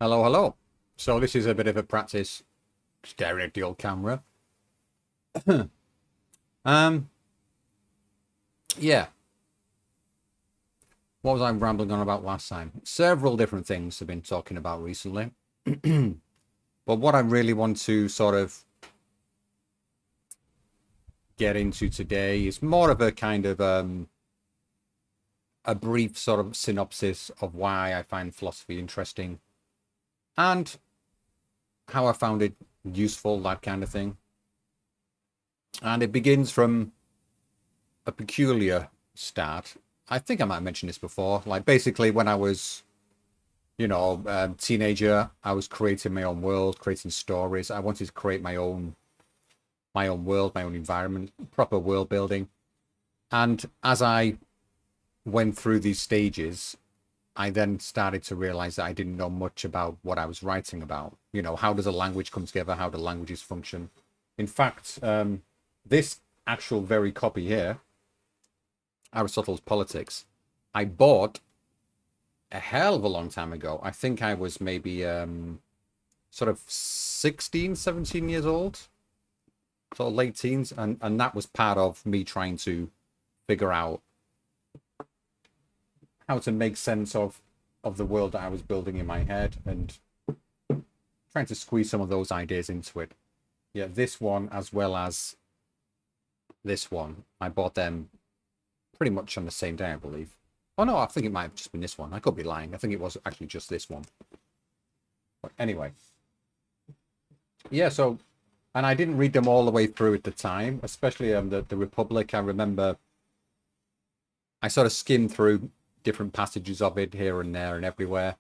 Hello, hello. So this is a bit of a practice staring at the old camera. Um, yeah. What was I rambling on about last time? Several different things I've been talking about recently. But what I really want to sort of get into today is more of a kind of a brief sort of synopsis of why I find philosophy interesting and how I found it useful, that kind of thing. And it begins from a peculiar start. I think I might have mentioned this before. Like basically, when I was, teenager, I was creating my own world, creating stories. I wanted to create my own world, my own environment, proper world building. And as I went through these stages, I then started to realize that I didn't know much about what I was writing about. How does a language come together? How do languages function? In fact, this actual very copy here, Aristotle's Politics, I bought a hell of a long time ago. I think I was maybe sort of 16, 17 years old, sort of late teens, and that was part of me trying to figure out how to make sense of the world that I was building in my head and trying to squeeze some of those ideas into it. Yeah, this one as well as this one, I bought them pretty much on the same day, I believe. Oh no, I think it might have just been this one. I could be lying. I think it was actually just this one. But anyway, yeah. So, and I didn't read them all the way through at the time, especially the Republic. I remember I sort of skimmed through different passages of it here and there and everywhere,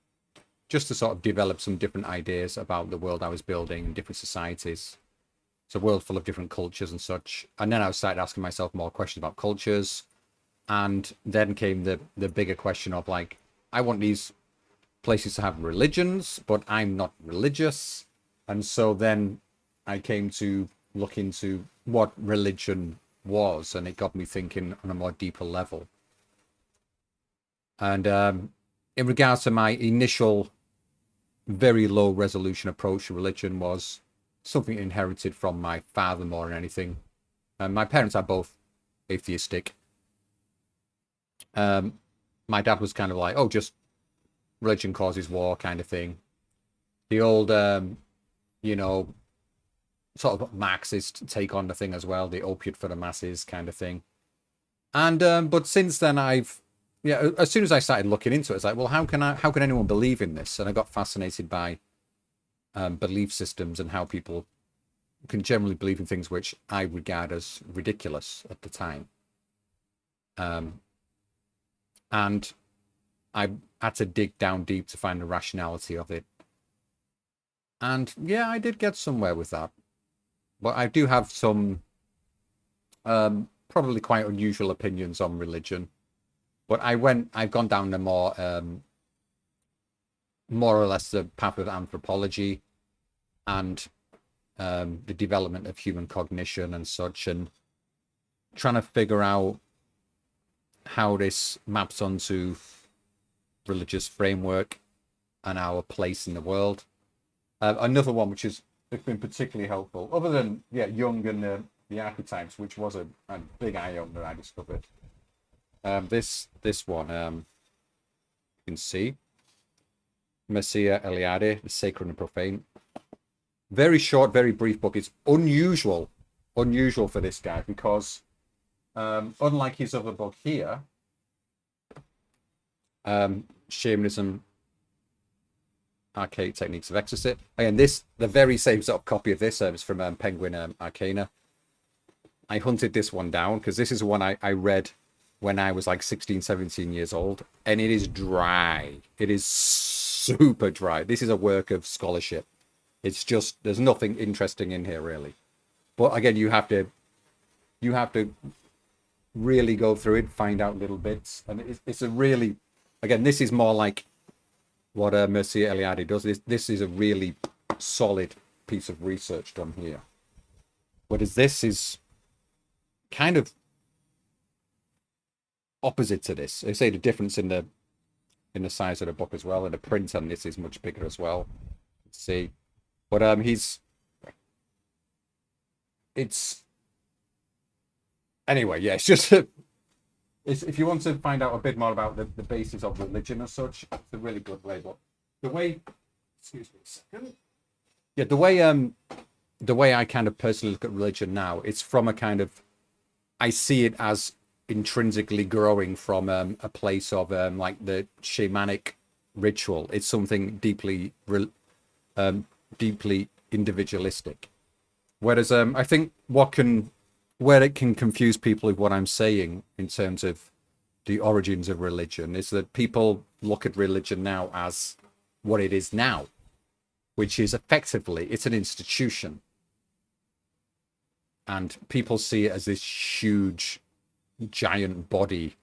just to sort of develop some different ideas about the world I was building and different societies. It's a world full of different cultures and such. And then I started asking myself more questions about cultures. And then came the bigger question of like, I want these places to have religions, but I'm not religious. And so then I came to look into what religion was, and it got me thinking on a more deeper level. And in regards to my initial very low resolution approach to religion was something inherited from my father more than anything. And my parents are both atheistic. Um, my dad was kind of like, oh, just religion causes war kind of thing. The old, you know, sort of Marxist take on the thing as well, the opiate for the masses kind of thing. And but since then, yeah, as soon as I started looking into it, it's like, well, how can anyone believe in this? And I got fascinated by belief systems and how people can generally believe in things which I regard as ridiculous at the time. Um, and I had to dig down deep to find the rationality of it. And yeah, I did get somewhere with that. But I do have some probably quite unusual opinions on religion. But I've gone down the more or less the path of anthropology and the development of human cognition and such, and trying to figure out how this maps onto religious framework and our place in the world. Another one which has been particularly helpful, other than yeah Jung and the archetypes, which was a big eye opener I discovered. This one you can see Mircea Eliade, The Sacred and Profane. Very short, very brief book. It's unusual for this guy because unlike his other book here, Shamanism, Archaic Techniques of Exorcism. Again, the very same sort of copy of this is from Penguin Arcana. I hunted this one down because this is one I read when I was like 16, 17 years old, and it is dry. It is super dry. This is a work of scholarship. It's just there's nothing interesting in here really. But again, you have to really go through it, find out little bits, and it's a really again this is more like what Mircea Eliade does. This is a really solid piece of research done here. Whereas this is kind of opposite to this. They say the difference in in the size of the book as well, and the print on this is much bigger as well. Let's see, but it's anyway, yeah, it's just it's, if you want to find out a bit more about the basis of religion as such, it's a really good way. But the way, excuse me a second, yeah, the way I kind of personally look at religion now, it's from a kind of, I see it as intrinsically growing from a place of like the shamanic ritual. It's something deeply individualistic. Whereas I think where it can confuse people with what I'm saying in terms of the origins of religion is that people look at religion now as what it is now, which is effectively it's an institution, and people see it as this huge giant body,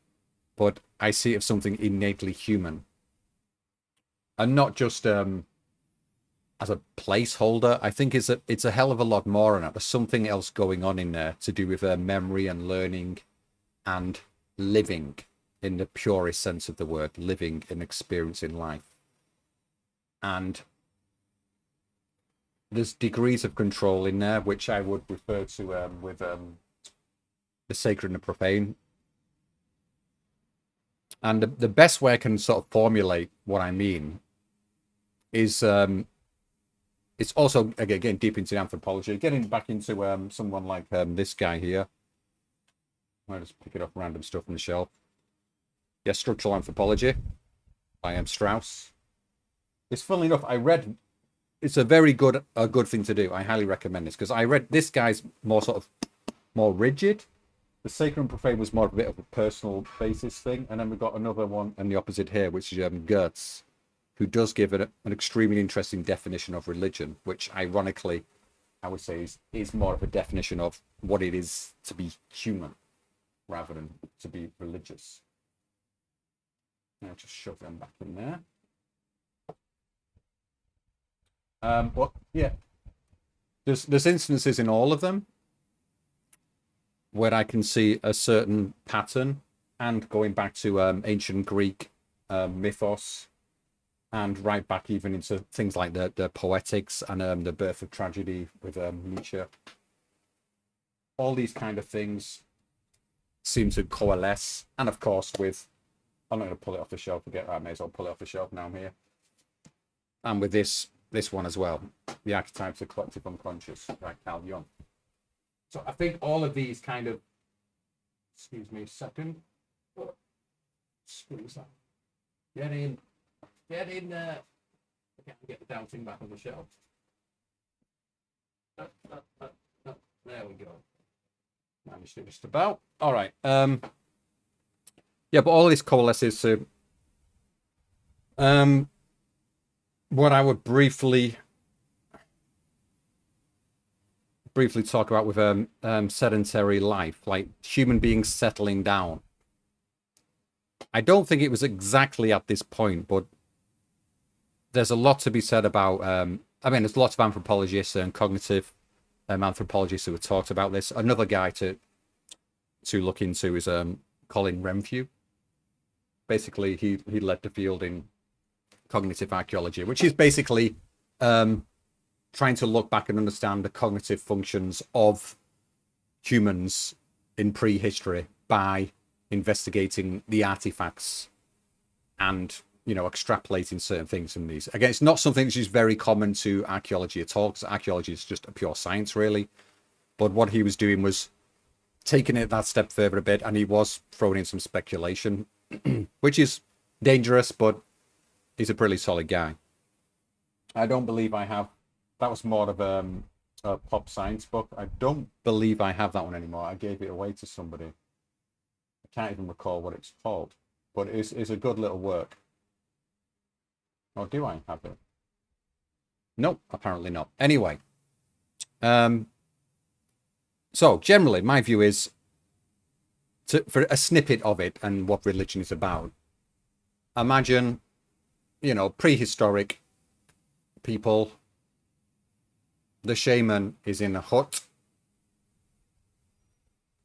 but I see it as something innately human, and not just as a placeholder. I think it's a hell of a lot more than that. There's something else going on in there to do with memory and learning and living in the purest sense of the word, living and experiencing life. And there's degrees of control in there, which I would refer to with the sacred and the profane. And the best way I can sort of formulate what I mean is it's also again deep into anthropology, getting back into someone like this guy here. I'll just pick it up random stuff on the shelf. Yeah, Structural Anthropology by Strauss. It's funnily enough, I read. It's a very good thing to do. I highly recommend this because I read this guy's more rigid. The Sacred and Profane was more of a bit of a personal basis thing, and then we've got another one on the opposite here, which is Goetz, who does give it an extremely interesting definition of religion, which ironically, I would say is more of a definition of what it is to be human rather than to be religious. Now just shove them back in there. But yeah, there's instances in all of them where I can see a certain pattern, and going back to ancient Greek mythos, and right back even into things like the poetics and the birth of tragedy with Nietzsche. All these kind of things seem to coalesce, and of course with, I'm not going to pull it off the shelf again. I may as well pull it off the shelf now. I'm here, and with this one as well, the archetypes of collective unconscious, by Carl Jung. So I think all of these kind of, excuse me a second, squeeze that, get in there. I can't get the damn thing back on the shelf. There we go. Managed it just about. All right. Yeah, but all this coalesces to what I would briefly talk about with sedentary life, like human beings settling down. I don't think it was exactly at this point, but there's a lot to be said about I mean, there's lots of anthropologists and cognitive anthropologists who have talked about this. Another guy to look into is Colin Renfrew. Basically, he led the field in cognitive archaeology, which is basically trying to look back and understand the cognitive functions of humans in prehistory by investigating the artifacts and, you know, extrapolating certain things from these. Again, it's not something which is very common to archaeology at all, because archaeology is just a pure science, really. But what he was doing was taking it that step further a bit, and he was throwing in some speculation, which is dangerous, but he's a pretty solid guy. I don't believe I have. That was more of a pop science book. I don't believe I have that one anymore. I gave it away to somebody. I can't even recall what it's called, but it's a good little work. Or do I have it? Nope, apparently not. Anyway, so generally, my view is for a snippet of it and what religion is about. Imagine, you know, prehistoric people. The shaman is in a hut.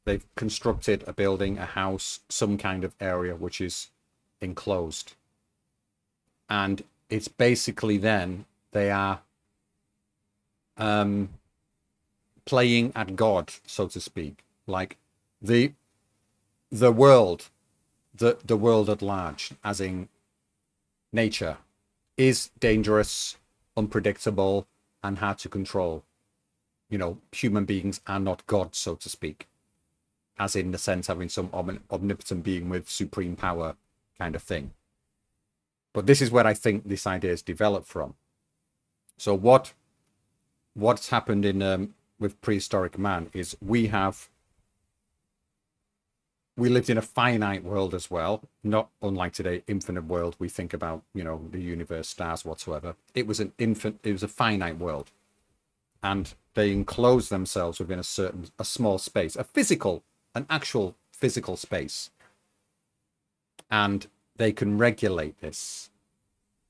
They've constructed a building, a house, some kind of area which is enclosed. And it's basically then they are playing at God, so to speak. Like the world, the world at large, as in nature, is dangerous, unpredictable, and hard to control. You know, human beings are not God, so to speak, as in the sense having some omnipotent being with supreme power kind of thing. But this is where I think this idea is developed from. So what's happened in with prehistoric man is we lived in a finite world as well, not unlike today, infinite world. We think about, you know, the universe, stars, whatsoever. It was a finite world, and they enclosed themselves within a small space, an actual physical space, and they can regulate this.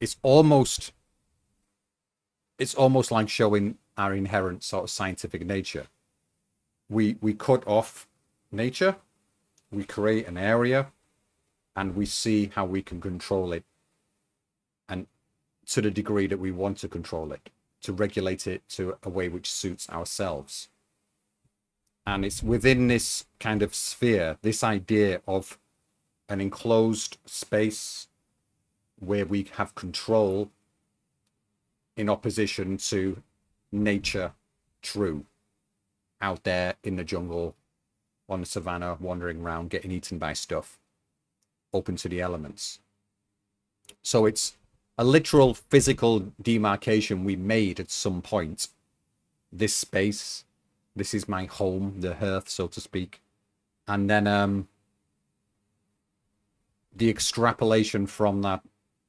It's almost like showing our inherent sort of scientific nature. We cut off nature, we create an area, and we see how we can control it, and to the degree that we want to control it, to regulate it to a way which suits ourselves. And it's within this kind of sphere, this idea of an enclosed space where we have control in opposition to nature true out there in the jungle, on the savannah, wandering around, getting eaten by stuff, open to the elements. So it's a literal physical demarcation we made at some point. This space, this is my home, the hearth, so to speak. And then the extrapolation from that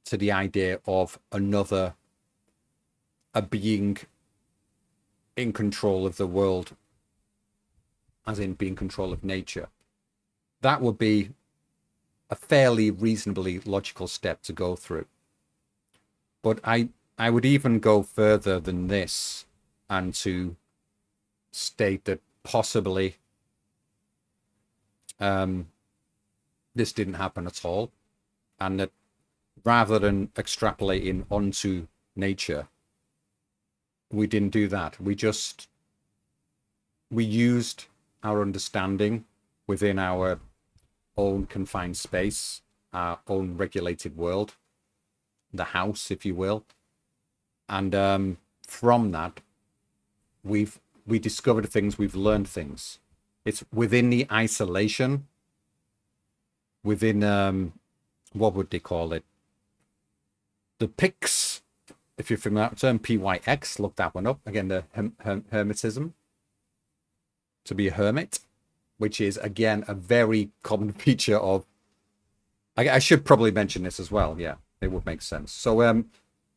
to the idea of a being in control of the world, as in being in control of nature. That would be a fairly reasonably logical step to go through. But I would even go further than this and to state that possibly this didn't happen at all, and that rather than extrapolating onto nature, we didn't do that. We used our understanding within our own confined space, our own regulated world, the house, if you will. And from that, we discovered things, we've learned things. It's within the isolation, within, what would they call it? The Pyx, if you're familiar with that term, PYX, look that one up. Again, the hermetism, to be a hermit, which is, again, a very common feature of... I should probably mention this as well. Yeah, it would make sense. So,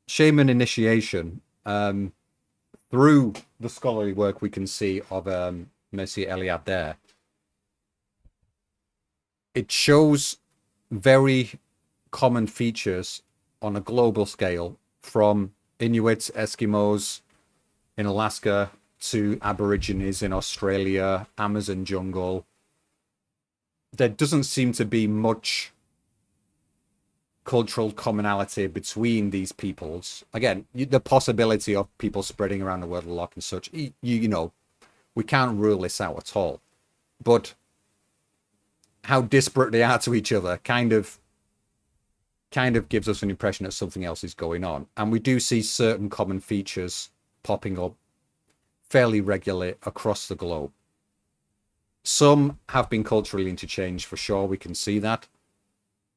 shaman initiation, through the scholarly work we can see of Mircea Eliade there, it shows very common features on a global scale, from Inuits, Eskimos in Alaska to Aborigines in Australia, Amazon jungle. There doesn't seem to be much cultural commonality between these peoples. Again, the possibility of people spreading around the world a lot and such, you know, we can't rule this out at all. But how disparate they are to each other kind of gives us an impression that something else is going on. And we do see certain common features popping up fairly regularly across the globe. Some have been culturally interchanged for sure, we can see that.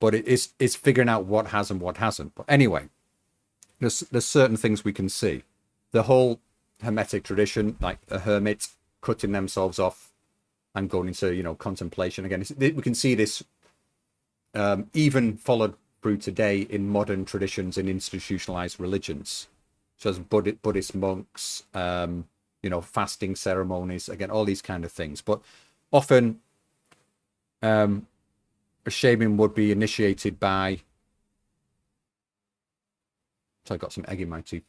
But it's figuring out what has and what hasn't. But anyway, there's certain things we can see. The whole Hermetic tradition, like a hermit cutting themselves off and going into, you know, contemplation. Again, we can see this even followed through today in modern traditions and institutionalized religions. So as Buddhist monks, you know, fasting ceremonies, again, all these kind of things. But often a shaman would be initiated by... So I got some egg in my teeth.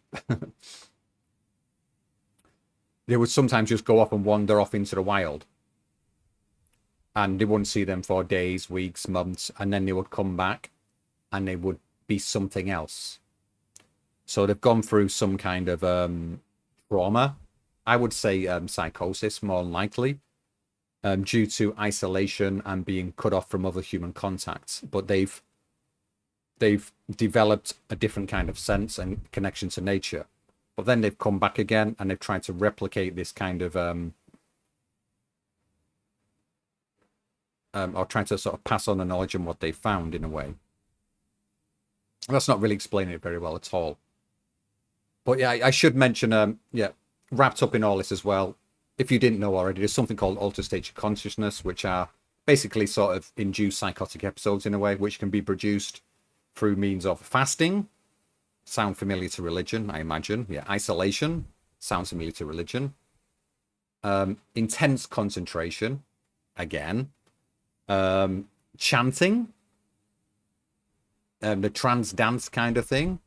They would sometimes just go off and wander off into the wild. And they wouldn't see them for days, weeks, months. And then they would come back and they would be something else. So they've gone through some kind of trauma. I would say psychosis, more than likely, due to isolation and being cut off from other human contacts. But they've developed a different kind of sense and connection to nature. But then they've come back again and they've tried to replicate this kind of or trying to sort of pass on the knowledge and what they found in a way. That's not really explaining it very well at all. But yeah, I should mention, wrapped up in all this as well, if you didn't know already, there's something called altered states of consciousness, which are basically sort of induced psychotic episodes in a way, which can be produced through means of fasting. Sound familiar to religion, I imagine. Yeah, isolation sounds familiar to religion. Intense concentration, again. Chanting, the trance dance kind of thing.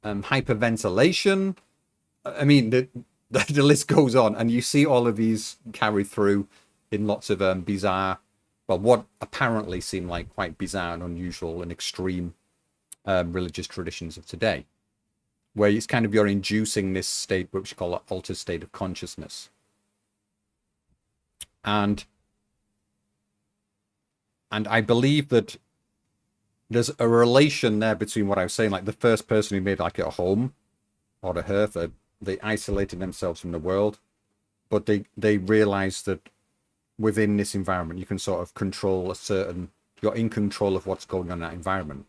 Hyperventilation. I mean, the list goes on, and you see all of these carried through in lots of bizarre, well, what apparently seem like quite bizarre and unusual and extreme religious traditions of today, where it's kind of you're inducing this state, which we call an altered state of consciousness. And I believe that there's a relation there between what I was saying, like the first person who made like a home or a hearth, they isolated themselves from the world, but they realized that within this environment, you can sort of control you're in control of what's going on in that environment.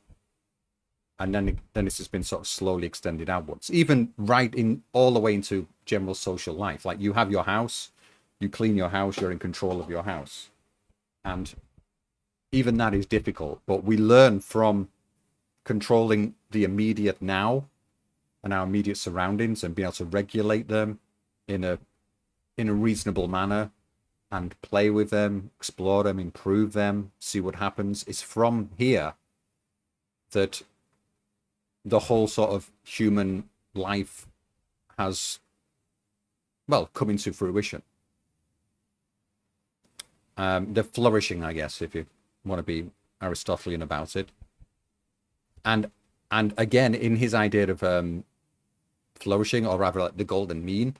And then this has been sort of slowly extended outwards, even right in all the way into general social life. Like you have your house, you clean your house, you're in control of your house. And even that is difficult, but we learn from controlling the immediate now and our immediate surroundings and being able to regulate them in a reasonable manner and play with them, explore them, improve them, see what happens. It's from here that the whole sort of human life has, well, come into fruition. The flourishing, I guess, if you want to be Aristotelian about it. And again, in his idea of flourishing, or rather like the golden mean,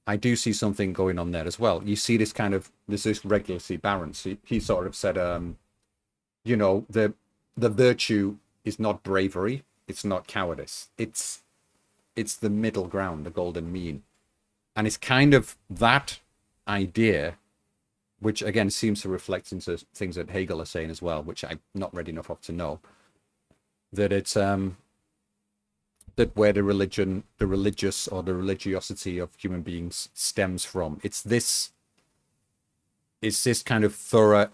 I do see something going on there as well. You see this kind of, there's this regularity balance. He sort of said, the virtue is not bravery, it's not cowardice. It's the middle ground, the golden mean. And it's kind of that idea, which again seems to reflect into things that Hegel is saying as well, which I'm not read enough of to know, that it's that where the religious or the religiosity of human beings stems from. It's this kind of thorough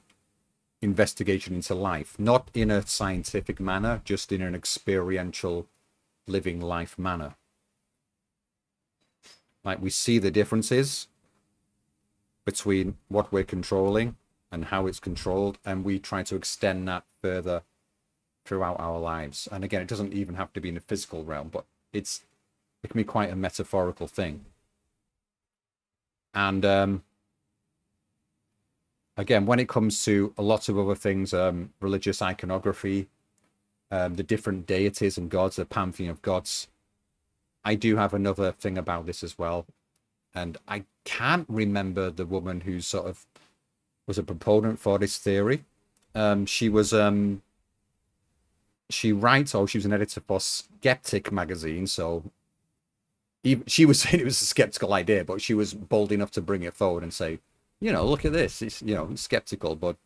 investigation into life, not in a scientific manner, just in an experiential living life manner. Like we see the differences between what we're controlling and how it's controlled, and we try to extend that further throughout our lives. And again, it doesn't even have to be in the physical realm, but it can be quite a metaphorical thing. And again, when it comes to a lot of other things, religious iconography, the different deities and gods, the pantheon of gods, I do have another thing about this as well. And I can't remember the woman who sort of was a proponent for this theory. She was an editor for Skeptic magazine, so she was saying it was a skeptical idea, but she was bold enough to bring it forward and say, look at this. It's it's skeptical,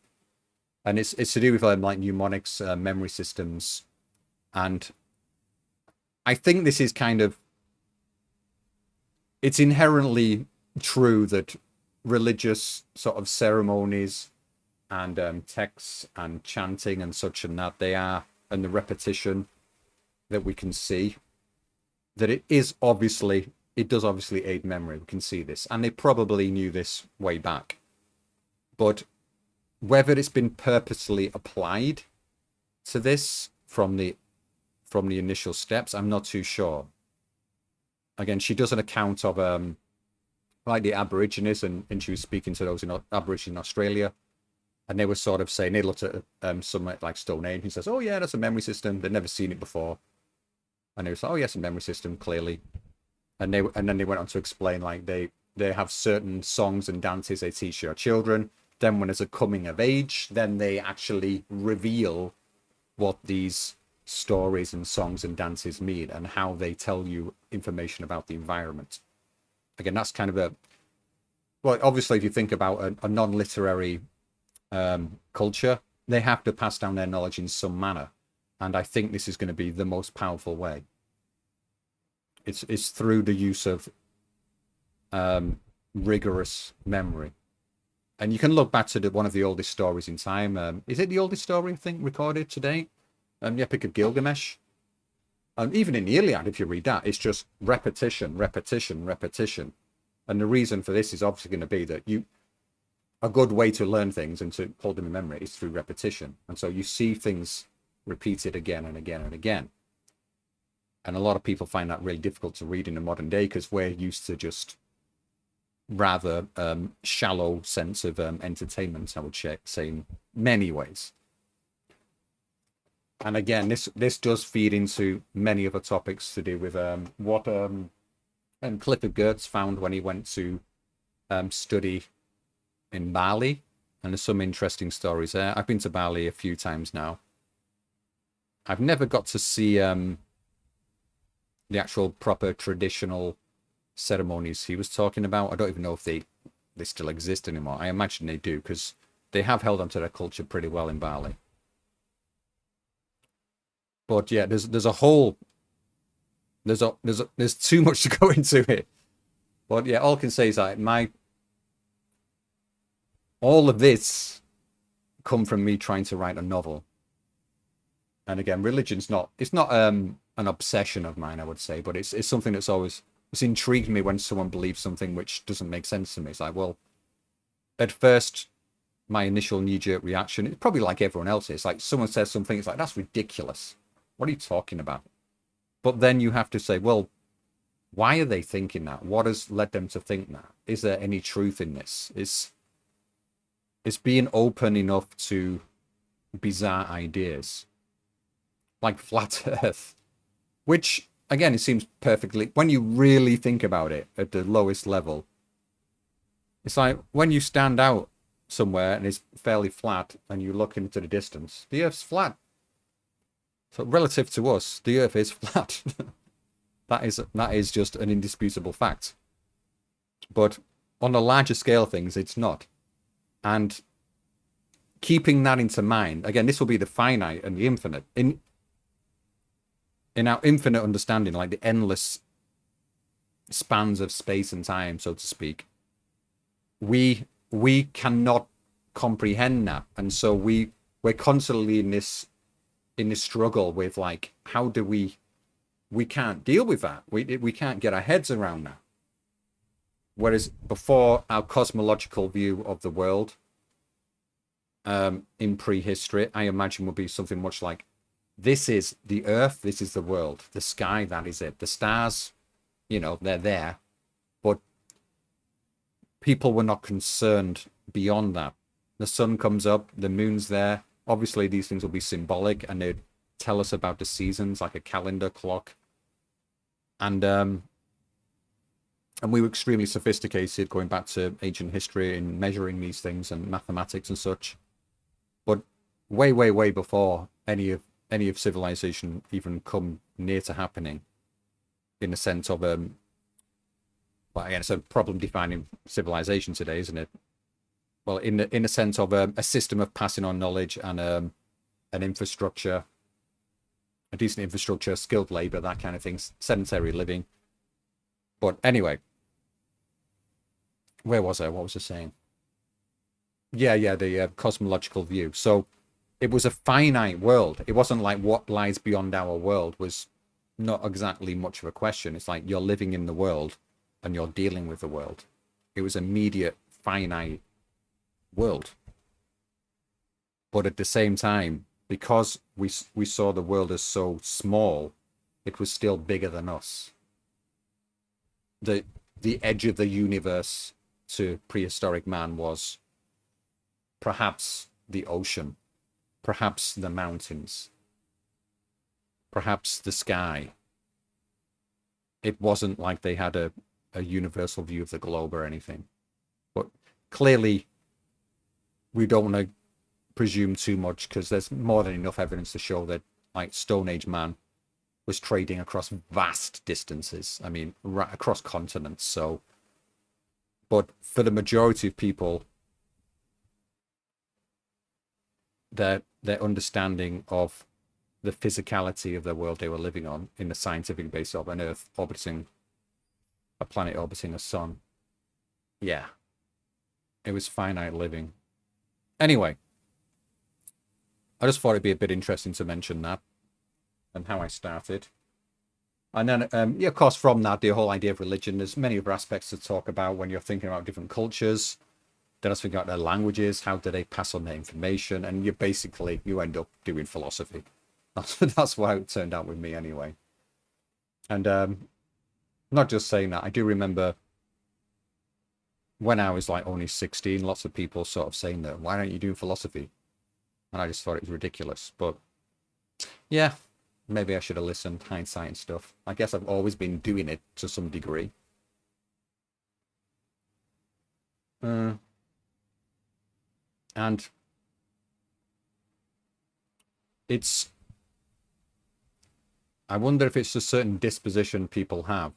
and it's to do with like mnemonics, memory systems, and I think this is kind of, it's inherently true that religious sort of ceremonies and texts and chanting and such and that and the repetition that we can see, that it does obviously aid memory. We can see this, and they probably knew this way back, but whether it's been purposely applied to this from the initial steps, I'm not too sure. Again, she does an account of like the Aborigines, and she was speaking to those in Aborigines in Australia, and they were sort of saying, they looked at some like Stone Age, and says, oh yeah, that's a memory system, they'd never seen it before, And it was like, oh yes, a memory system, clearly. And then they went on to explain like they have certain songs and dances they teach their children. Then when there's a coming of age, then they actually reveal what these stories and songs and dances mean and how they tell you information about the environment. Again, that's kind of a, well, obviously, if you think about a non-literary culture, they have to pass down their knowledge in some manner. And I think this is going to be the most powerful way. It's through the use of rigorous memory. And you can look back to one of the oldest stories in time. Is it the oldest story, I think, recorded to date? The Epic of Gilgamesh. And even in the Iliad, if you read that, it's just repetition, repetition, repetition. And the reason for this is obviously going to be that a good way to learn things and to hold them in memory is through repetition. And so you see things repeated again and again and again. And a lot of people find that really difficult to read in the modern day because we're used to just rather shallow sense of entertainment, I would say, in many ways. And again, this does feed into many other topics to do with what Clifford Geertz found when he went to study in Bali. And there's some interesting stories there. I've been to Bali a few times now. I've never got to see the actual proper traditional ceremonies he was talking about. I don't even know if they still exist anymore. I imagine they do because they have held onto their culture pretty well in Bali. But yeah, there's a whole there's too much to go into it. But yeah, all I can say is that all of this come from me trying to write a novel. And again, religion's not an obsession of mine, I would say, but it's something it's intrigued me when someone believes something which doesn't make sense to me. It's like, well, at first my initial knee-jerk reaction, it's probably like everyone else's. Like someone says something, it's like, that's ridiculous. What are you talking about? But then you have to say, well, why are they thinking that? What has led them to think that? Is there any truth in this? It's being open enough to bizarre ideas, like flat Earth, which, again, it seems perfectly, when you really think about it at the lowest level, it's like when you stand out somewhere and it's fairly flat and you look into the distance, the Earth's flat. So relative to us, the Earth is flat. That is just an indisputable fact. But on a larger scale of things, it's not. And keeping that into mind, again, this will be the finite and the infinite. In our infinite understanding, like the endless spans of space and time, so to speak, we cannot comprehend that. And so we're constantly in this struggle with like, how do we can't deal with that. We can't get our heads around that. Whereas before, our cosmological view of the world in prehistory, I imagine would be something much like, this is the Earth, this is the world, the sky, that is it. The stars, they're there. But people were not concerned beyond that. The sun comes up, the moon's there. Obviously, these things will be symbolic and they'd tell us about the seasons, like a calendar clock. And we were extremely sophisticated going back to ancient history in measuring these things and mathematics and such. But way, way, way before any of civilization even come near to happening, in the sense of well, again, it's a problem defining civilization today, isn't it? Well, in the sense of a system of passing on knowledge and an infrastructure, a decent infrastructure, skilled labor, that kind of thing, sedentary living. But anyway, where was I? What was I saying? Yeah, the cosmological view. So it was a finite world. It wasn't like what lies beyond our world was not exactly much of a question. It's like you're living in the world and you're dealing with the world. It was immediate, finite world. But at the same time, because we saw the world as so small, it was still bigger than us. The edge of the universe to prehistoric man was perhaps the ocean, perhaps the mountains, perhaps the sky, it wasn't like they had a universal view of the globe or anything. But clearly, we don't want to presume too much because there's more than enough evidence to show that, like, Stone Age man was trading across vast distances. I mean, right across continents. So, but for the majority of people, their understanding of the physicality of the world they were living on in the scientific base of an Earth orbiting a planet orbiting a sun. Yeah, it was finite living. Anyway, I just thought it'd be a bit interesting to mention that and how I started. And then, yeah, of course, from that, the whole idea of religion, there's many other aspects to talk about when you're thinking about different cultures. Then I was thinking about their languages, how do they pass on their information, and you end up doing philosophy. That's why it turned out with me anyway. And not just saying that, I do remember when I was like only 16, lots of people sort of saying that, why aren't you doing philosophy? And I just thought it was ridiculous. But yeah, maybe I should have listened, hindsight and stuff. I guess I've always been doing it to some degree. And I wonder if it's a certain disposition people have,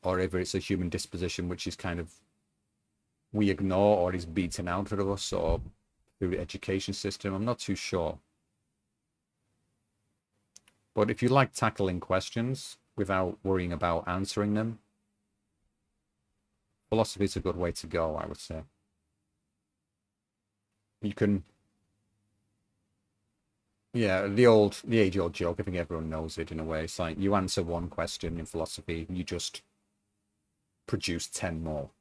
or if it's a human disposition which is kind of, we ignore or is beaten out of us, or through the education system. I'm not too sure. But if you like tackling questions without worrying about answering them, philosophy is a good way to go, I would say. You can, yeah, the age-old joke, I think everyone knows it in a way. It's like you answer one question in philosophy, you just produce 10 more.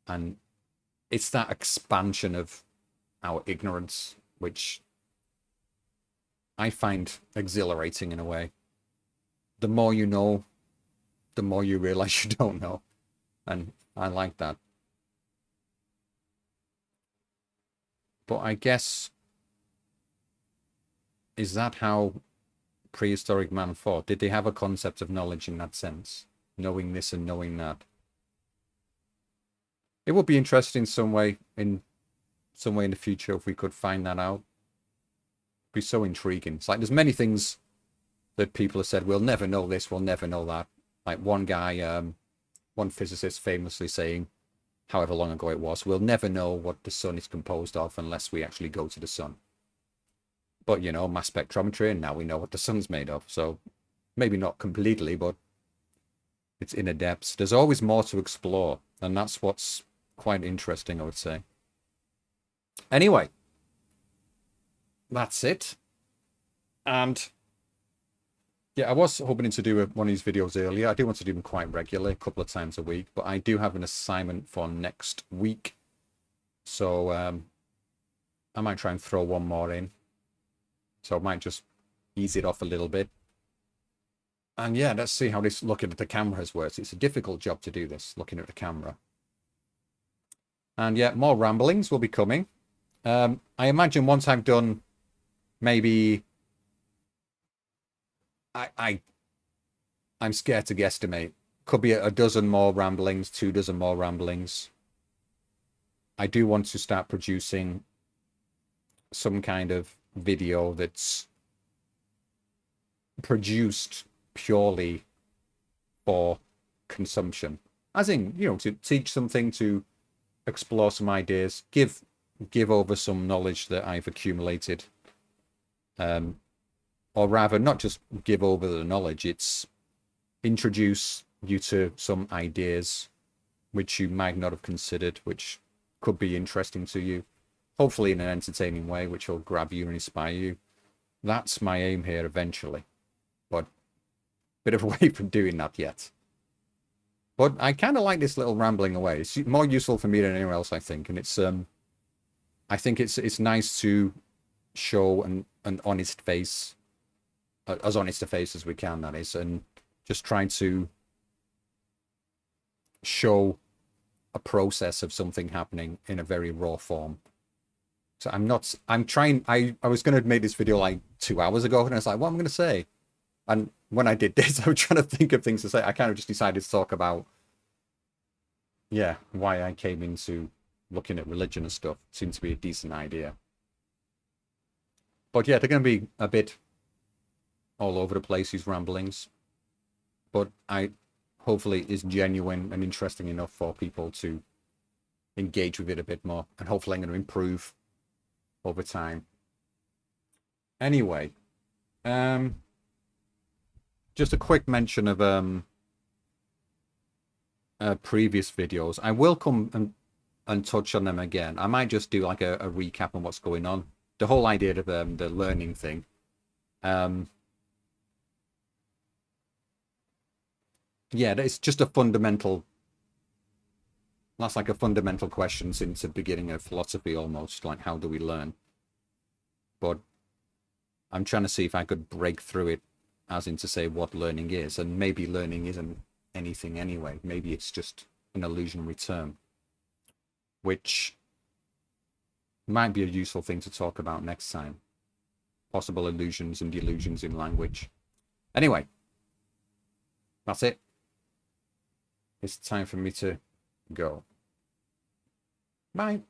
And it's that expansion of our ignorance, which I find exhilarating in a way. The more you know, the more you realize you don't know. And I like that. But I guess, is that how prehistoric man thought? Did they have a concept of knowledge in that sense? Knowing this and knowing that? It would be interesting some way in the future if we could find that out. It'd be so intriguing. It's like there's many things that people have said, we'll never know this, we'll never know that. Like one guy, one physicist famously saying, however long ago it was, we'll never know what the sun is composed of unless we actually go to the sun. But, you know, mass spectrometry, and now we know what the sun's made of. So maybe not completely, but it's inner depths. There's always more to explore, and that's what's quite interesting, I would say. Anyway, that's it. And yeah, I was hoping to do one of these videos earlier. I do want to do them quite regularly, a couple of times a week, but I do have an assignment for next week. So I might try and throw one more in. So I might just ease it off a little bit. And yeah, let's see how this looking at the camera has worked. It's a difficult job to do this, looking at the camera. And yeah, more ramblings will be coming. I imagine once I've done maybe... I'm scared to guesstimate. Could be a dozen more ramblings, 2 dozen more ramblings. I do want to start producing some kind of video that's produced purely for consumption. As in, you know, to teach something, to explore some ideas, give over some knowledge that I've accumulated. Or rather, not just give over the knowledge, it's introduce you to some ideas which you might not have considered, which could be interesting to you, hopefully in an entertaining way, which will grab you and inspire you. That's my aim here eventually, but a bit of a way from doing that yet. But I kind of like this little rambling away. It's more useful for me than anyone else, I think, and it's I think it's nice to show an honest face, as honest a face as we can, that is, and just trying to show a process of something happening in a very raw form. So I was going to make this video like 2 hours ago, and I was like, what am I going to say? And when I did this, I was trying to think of things to say. I kind of just decided to talk about, yeah, why I came into looking at religion and stuff. Seemed to be a decent idea. But yeah, they're going to be a bit all over the place, these ramblings. But I hopefully is genuine and interesting enough for people to engage with it a bit more. And hopefully I'm going to improve over time. Anyway, just a quick mention of previous videos. I will come and touch on them again. I might just do like a recap on what's going on. The whole idea of the learning thing. Yeah, it's just a fundamental. That's like a fundamental question since the beginning of philosophy, almost. Like, how do we learn? But I'm trying to see if I could break through it, as in to say what learning is, and maybe learning isn't anything anyway. Maybe it's just an illusionary term, which might be a useful thing to talk about next time. Possible illusions and delusions in language. Anyway, that's it. It's time for me to go. Bye.